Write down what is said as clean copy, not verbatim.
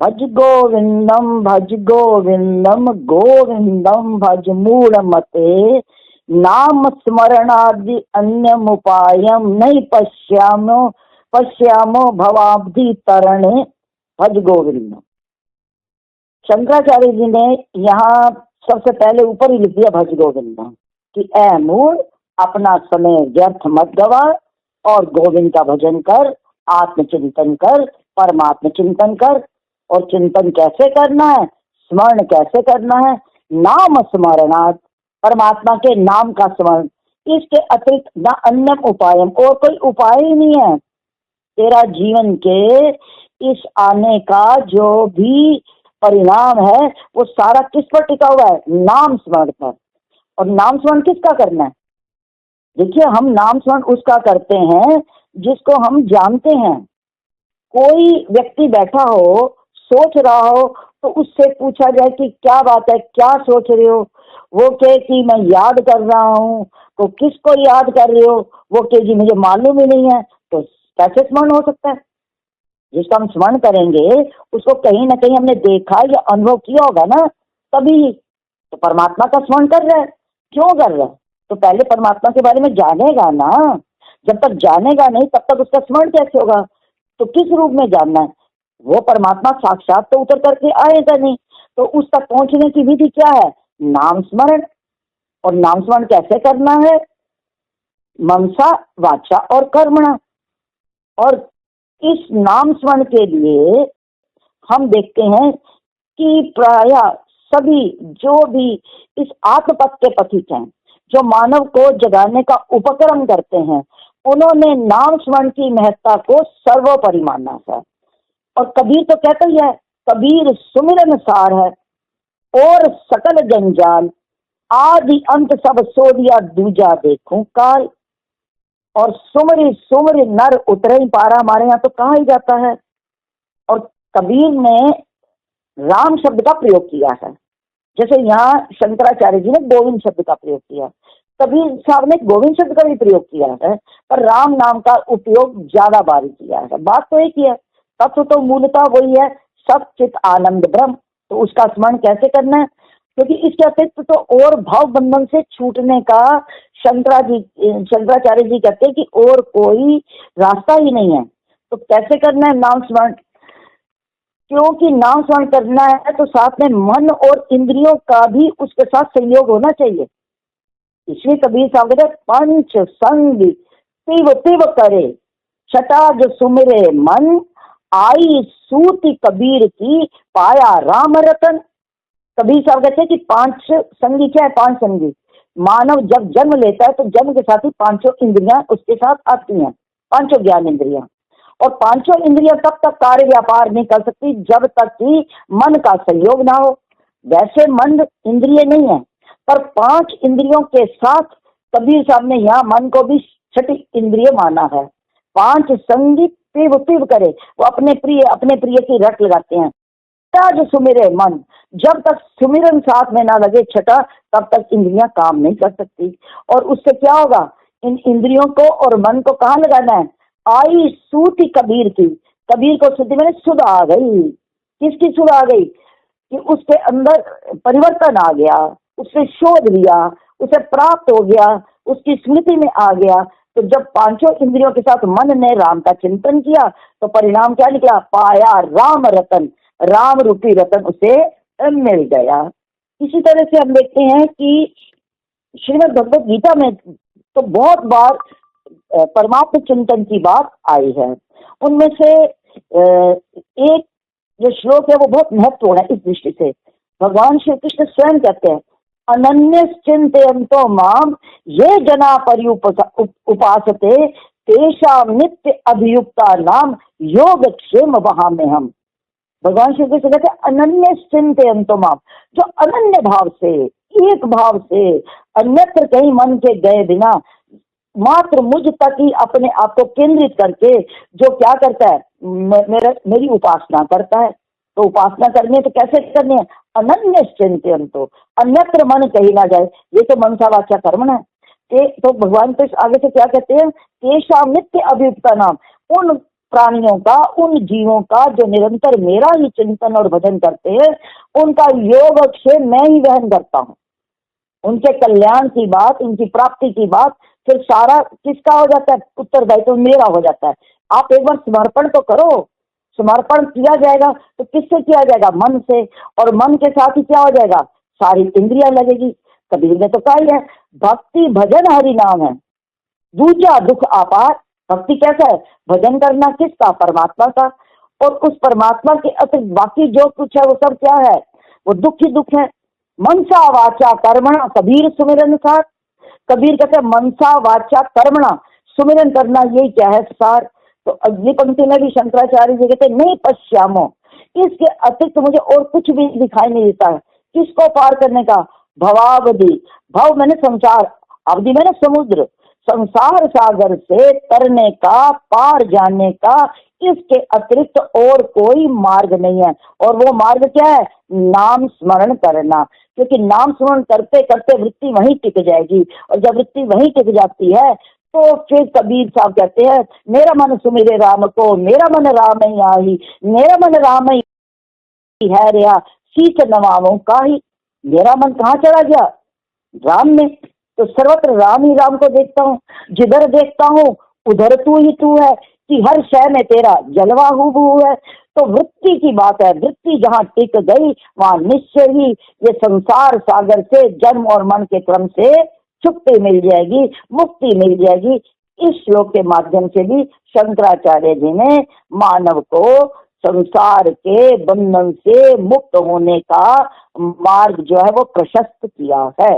भज गोविंदम गोविंदम भज मूल मते, नाम स्मरणादि अन्यम उपायम नहीं पश्यामो पश्यामो भवाब्धि तरणे भज गोविंदम। शंकराचार्य जी ने यहाँ सबसे पहले ऊपर ही लिख दिया भज गोविंदम कि ऐ मूल, अपना समय व्यर्थ मत गवा और गोविंद का भजन कर, आत्मचिंतन कर, परमात्म चिंतन कर। और चिंतन कैसे करना है, स्मरण कैसे करना है, नाम स्मरणात्, परमात्मा के नाम का स्मरण, इसके अतिरिक्त न अन्य उपायम, और कोई उपाय ही नहीं है। तेरा जीवन के इस आने का जो भी परिणाम है वो सारा किस पर टिका हुआ है, नाम स्मरण पर। और नाम स्मरण किसका करना है? देखिए, हम नाम स्मरण उसका करते हैं जिसको हम जानते हैं। कोई व्यक्ति बैठा हो, सोच रहा हो, तो उससे पूछा जाए कि क्या बात है, क्या सोच रहे हो, वो कहे कि मैं याद कर रहा हूँ। तो किसको याद कर रहे हो, वो कहे जी मुझे मालूम ही नहीं है। तो कैसे स्मरण हो सकता है? जिसका हम स्मरण करेंगे उसको कहीं ना कहीं हमने देखा या अनुभव किया होगा ना, तभी। तो परमात्मा का स्मरण कर रहा है, क्यों कर रहा है? तो पहले परमात्मा के बारे में जानेगा ना। जब तक जानेगा नहीं तब तक उसका स्मरण कैसे होगा? तो किस रूप में जानना है? वो परमात्मा साक्षात तो उतर करके आएगा नहीं। तो उस तक पहुंचने की विधि क्या है? नाम स्मरण। और नाम स्मरण कैसे करना है? मनसा वाचा और कर्मणा। और इस नाम स्मरण के लिए हम देखते हैं कि प्राय सभी जो भी इस आत्मपथ के पथिक हैं, जो मानव को जगाने का उपक्रम करते हैं, उन्होंने नाम स्मरण की महत्ता को सर्वोपरि माना है। और कबीर तो कहता ही है, कबीर सुमिरन सार है और सकल जंजाल, आदि अंत सब सो दिया दूजा देखूं काल। और सुमरी सुमरी नर उतरे ही पारा, हमारे यहाँ तो कहा ही जाता है। और कबीर ने राम शब्द का प्रयोग किया है, जैसे यहाँ शंकराचार्य जी ने गोविंद शब्द का प्रयोग किया। कबीर साहब ने गोविंद शब्द का भी प्रयोग किया है, पर राम नाम का उपयोग ज्यादा बार किया है। बात तो एक ही है, तत्व तो मूलतः वही है, सचित आनंद ब्रह्म। तो उसका स्मरण कैसे करना है? क्योंकि इसके अतिरिक्त तो और भाव बंधन से छूटने का शंकराचार्य जी कहते हैं कि और कोई रास्ता ही नहीं है। तो कैसे करना है नाम स्मरण? क्योंकि नाम स्मरण करना है तो साथ में मन और इंद्रियों का भी उसके साथ सहयोग होना चाहिए। इसलिए कबीर साहब कहते पंच संग तिव तिव करे, छटा जो सुमिरे मन, आई सूती कबीर की पाया राम रतन। कबीर साहब कहते हैं कि पांच संगी क्या है? पांच संगी। मानव जब जन्म लेता है तो जन्म के साथ ही पांचों इंद्रियां उसके साथ आती हैं, पांचों ज्ञान इंद्रियां। और पांचों इंद्रियां तब तक कार्य व्यापार नहीं कर सकती जब तक कि मन का सहयोग ना हो। वैसे मन इंद्रिय नहीं है, पर पांच इंद्रियों के साथ कबीर साहब ने यहाँ मन को भी छठी इंद्रिय माना है। पांच संगी तिव तिव करे, वो अपने प्रिय की रट लगाते हैं। जो सुमिरे मन, जब तक सुमिरन साथ में ना लगे छठा, तब तक इंद्रियां काम नहीं कर सकती। और उससे क्या होगा? इन इंद्रियों को और मन को कहाँ लगाना है? आई सूती कबीर की, कबीर को सुधी में सुध आ गई। किसकी सुध आ गई? कि उसके अंदर परिवर्तन आ गया, उसने शोध लिया, उसे प्राप्त हो गया, उसकी स्मृति में आ गया। तो जब पांचों इंद्रियों के साथ मन ने राम का चिंतन किया तो परिणाम क्या निकला? पाया राम रतन, राम रूपी रतन उसे मिल गया। इसी तरह से हम देखते हैं कि श्रीमद् भगवत गीता में तो बहुत बार परमात्म चिंतन की बात आई है। उनमें से एक जो श्लोक है वो बहुत महत्वपूर्ण है। इस दृष्टि से भगवान श्री कृष्ण स्वयं कहते हैं, अनन्य चिंतयन्तो माम ये जना उपासते, तेषाम नित्य अभियुक्ता नाम योग क्षेम वहां में हम। भगवान श्री कृष्ण कहते हैं अनन्य चिंतयन्तो माम, जो अनन्य भाव से, एक भाव से, अन्यत्र कहीं मन के गए बिना मात्र मुझ तक ही अपने आप को केंद्रित करके जो क्या करता है? मेरी उपासना करता है। तो उपासना करनी है तो कैसे करनी है? अनन्य चिंतयन्तो, अन्यत्र मन कहीं ना जाए। ये तो मनसा वाचा कर्मणा है। तो भगवान कृष्ण आगे से क्या कहते हैं? तेषाम नित्य अभियुक्ता नाम, उन प्राणियों का, उन जीवों का जो निरंतर मेरा ही चिंतन और भजन करते हैं, उनका योग क्षेम मैं ही वहन करता हूँ। उनके कल्याण की बात, उनकी प्राप्ति की बात, फिर सारा किसका हो जाता है? उत्तरदायित्व तो मेरा हो जाता है। आप एक बार समर्पण तो करो। समर्पण किया जाएगा तो किससे किया जाएगा? मन से। और मन के साथ ही क्या हो जाएगा? सारी इंद्रियां लगेगी। कबीर ने तो कहा ही है, भक्ति भजन हरि नाम है, दूजा दुख आपार। भक्ति कैसा है? भजन करना किसका? परमात्मा का। और उस परमात्मा के अतिरिक्त बाकी जो कुछ है वो सब क्या है? वो दुख ही दुख है। मनसा वाचा कर्मणा कबीर सुमिरन सार। कबीर कहते हैं मनसा वाचा कर्मणा, सुमिरन करना यही क्या है? सार। तो अगली पंक्ति में भी शंकराचार्य जी कहते नहीं पश्यामो, इसके अतिरिक्त मुझे और कुछ भी दिखाई नहीं देता है। किसको पार करने का? भवावधि। भव मैंने संसार, अवधि मैंने समुद्र, संसार सागर से तरने का, पार जाने का, इसके अतिरिक्त और कोई मार्ग नहीं है। और वो मार्ग क्या है? नाम स्मरण करना। क्योंकि नाम स्मरण करते करते वृत्ति वहीं टिक जाएगी, और जब वृत्ति वहीं टिक जाती है तो फिर कबीर साहब कहते हैं मेरा मन सुमिरे राम को, मेरा मन राम ही आई, मेरा मन राम ही है रिया, शीत नवामों का ही। मेरा मन कहाँ चला गया? राम में। तो सर्वत्र राम ही राम को देखता हूँ, जिधर देखता हूँ उधर तू ही तू है, कि हर शय में तेरा जलवा हूबहू है। तो वृत्ति की बात है, वृत्ति जहाँ टिक गई वहां निश्चय ही ये संसार सागर से, जन्म और मन के क्रम से छुट्टी मिल जाएगी, मुक्ति मिल जाएगी। इस श्लोक के माध्यम से भी शंकराचार्य जी ने मानव को संसार के बंधन से मुक्त होने का मार्ग जो है वो प्रशस्त किया है।